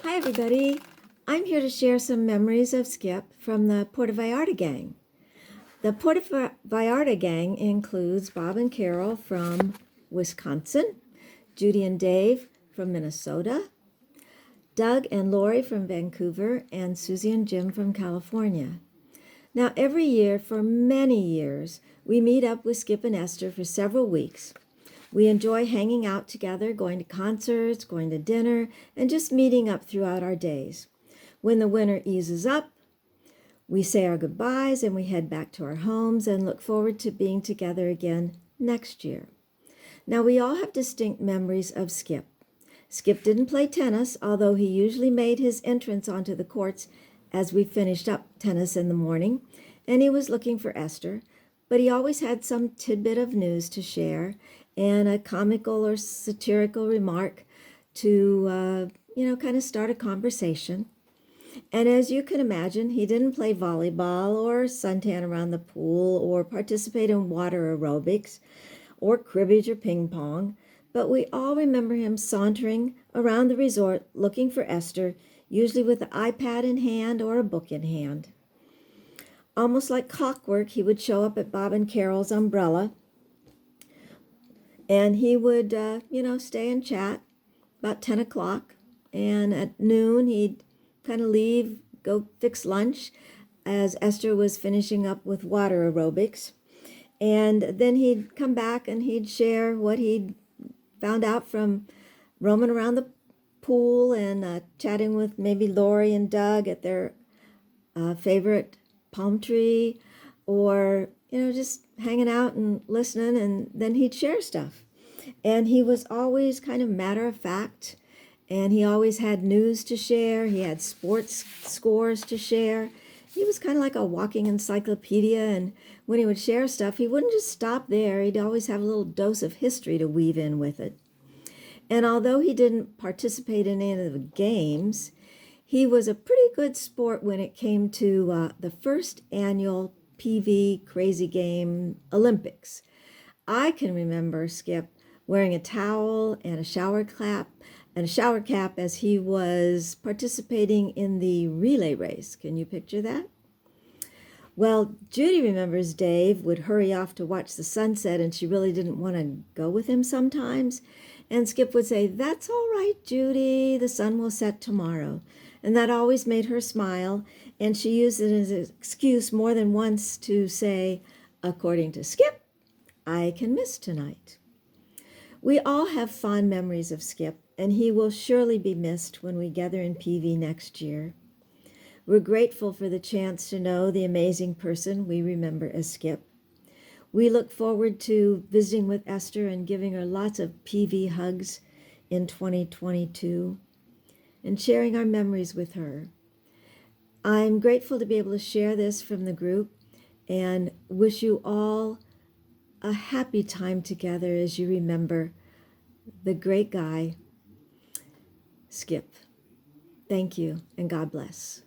Hi everybody, I'm here to share some memories of Skip from the Puerto Vallarta gang. The Puerto Vallarta gang includes Bob and Carol from Wisconsin, Judy and Dave from Minnesota, Doug and Lori from Vancouver, and Susie and Jim from California. Now every year for many years, we meet up with Skip and Esther for several weeks. We enjoy hanging out together, going to concerts, going to dinner, and just meeting up throughout our days. When the winter eases up, we say our goodbyes and we head back to our homes and look forward to being together again next year. Now, we all have distinct memories of Skip. Skip didn't play tennis, although he usually made his entrance onto the courts as we finished up tennis in the morning, and he was looking for Esther, but he always had some tidbit of news to share and a comical or satirical remark to, kind of start a conversation. And as you can imagine, he didn't play volleyball or suntan around the pool or participate in water aerobics or cribbage or ping pong, but we all remember him sauntering around the resort looking for Esther, usually with an iPad in hand or a book in hand. Almost like clockwork, he would show up at Bob and Carol's umbrella, and he would, stay and chat about 10 o'clock. And at noon, he'd kind of leave, go fix lunch as Esther was finishing up with water aerobics. And then he'd come back and he'd share what he'd found out from roaming around the pool and chatting with maybe Lori and Doug at their favorite palm tree, or just hanging out and listening, and then he'd share stuff. And he was always kind of matter of fact, and he always had news to share. He had sports scores to share. He was kind of like a walking encyclopedia, and when he would share stuff, he wouldn't just stop there. He'd always have a little dose of history to weave in with it. And although he didn't participate in any of the games, he was a pretty good sport when it came to the first annual PV Crazy Game Olympics. I can remember Skip wearing a towel and a shower cap as he was participating in the relay race. Can you picture that? Well, Judy remembers Dave would hurry off to watch the sunset, and she really didn't want to go with him sometimes. And Skip would say, "That's all right, Judy, the sun will set tomorrow." And that always made her smile, and she used it as an excuse more than once to say, "According to Skip, I can miss tonight." We all have fond memories of Skip, and he will surely be missed when we gather in PV next year. We're grateful for the chance to know the amazing person we remember as Skip. We look forward to visiting with Esther and giving her lots of PV hugs in 2022 and sharing our memories with her. I'm grateful to be able to share this from the group and wish you all a happy time together as you remember the great guy, Skip. Thank you, and God bless.